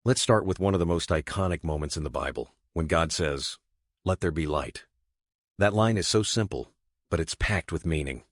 Let's start with one of the most iconic moments in the Bible, when God says, "Let there be light." That line is so simple, but it's packed with meaning.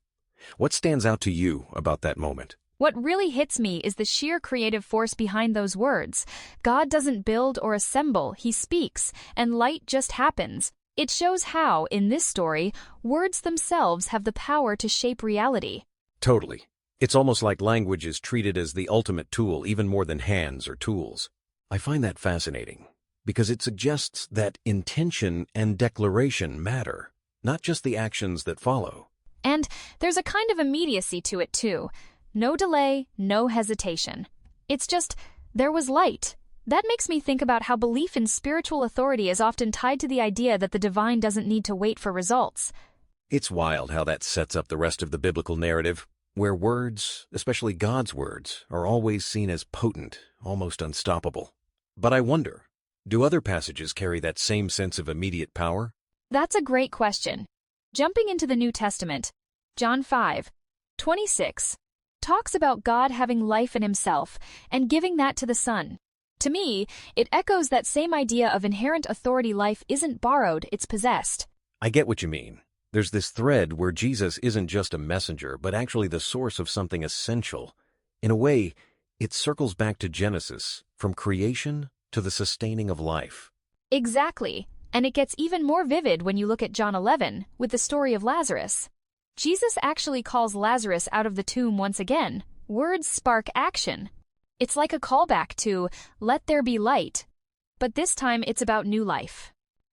What stands out to you about that moment? What really hits me is the sheer creative force behind those words. God doesn't build or assemble, he speaks, and light just happens. It shows how, in this story, words themselves have the power to shape reality. Totally. It's almost like language is treated as the ultimate tool, even more than hands or tools. I find that fascinating, because it suggests that intention and declaration matter, not just the actions that follow. And there's a kind of immediacy to it, too. No delay, no hesitation. It's just, there was light. That makes me think about how belief in spiritual authority is often tied to the idea that the divine doesn't need to wait for results. It's wild how that sets up the rest of the biblical narrative, where words, especially God's words, are always seen as potent, almost unstoppable. But I wonder, do other passages carry that same sense of immediate power? That's a great question. Jumping into the New Testament, John 5:26 talks about God having life in himself and giving that to the Son. To me, it echoes that same idea of inherent authority. Life isn't borrowed, it's possessed. I get what you mean. There's this thread where Jesus isn't just a messenger, but actually the source of something essential. In a way, it circles back to Genesis, from creation to the sustaining of life. Exactly. And it gets even more vivid when you look at John 11, with the story of Lazarus. Jesus actually calls Lazarus out of the tomb once again. Words spark action. It's like a callback to, "Let there be light." But this time it's about new life.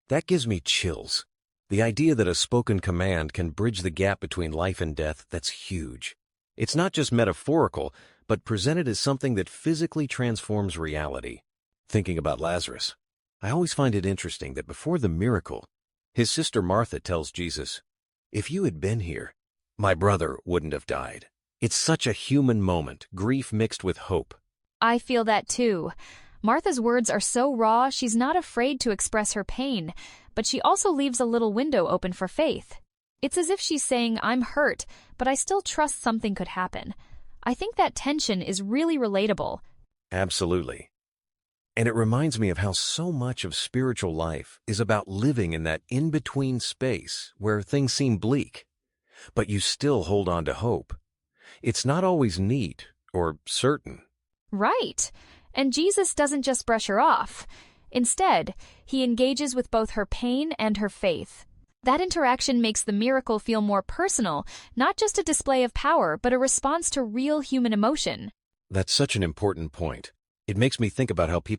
That gives me chills. The idea that a spoken command can bridge the gap between life and death, that's huge. It's not just metaphorical, but presented as something that physically transforms reality. Thinking about Lazarus, I always find it interesting that before the miracle, his sister Martha tells Jesus, "If you had been here, my brother wouldn't have died." It's such a human moment, grief mixed with hope. I feel that too. Martha's words are so raw, she's not afraid to express her pain, but she also leaves a little window open for faith. It's as if she's saying, "I'm hurt, but I still trust something could happen." I think that tension is really relatable. Absolutely. And it reminds me of how so much of spiritual life is about living in that in-between space where things seem bleak, but you still hold on to hope. It's not always neat or certain. Right. And Jesus doesn't just brush her off. Instead, he engages with both her pain and her faith. That interaction makes the miracle feel more personal, not just a display of power, but a response to real human emotion. That's such an important point. It makes me think about how people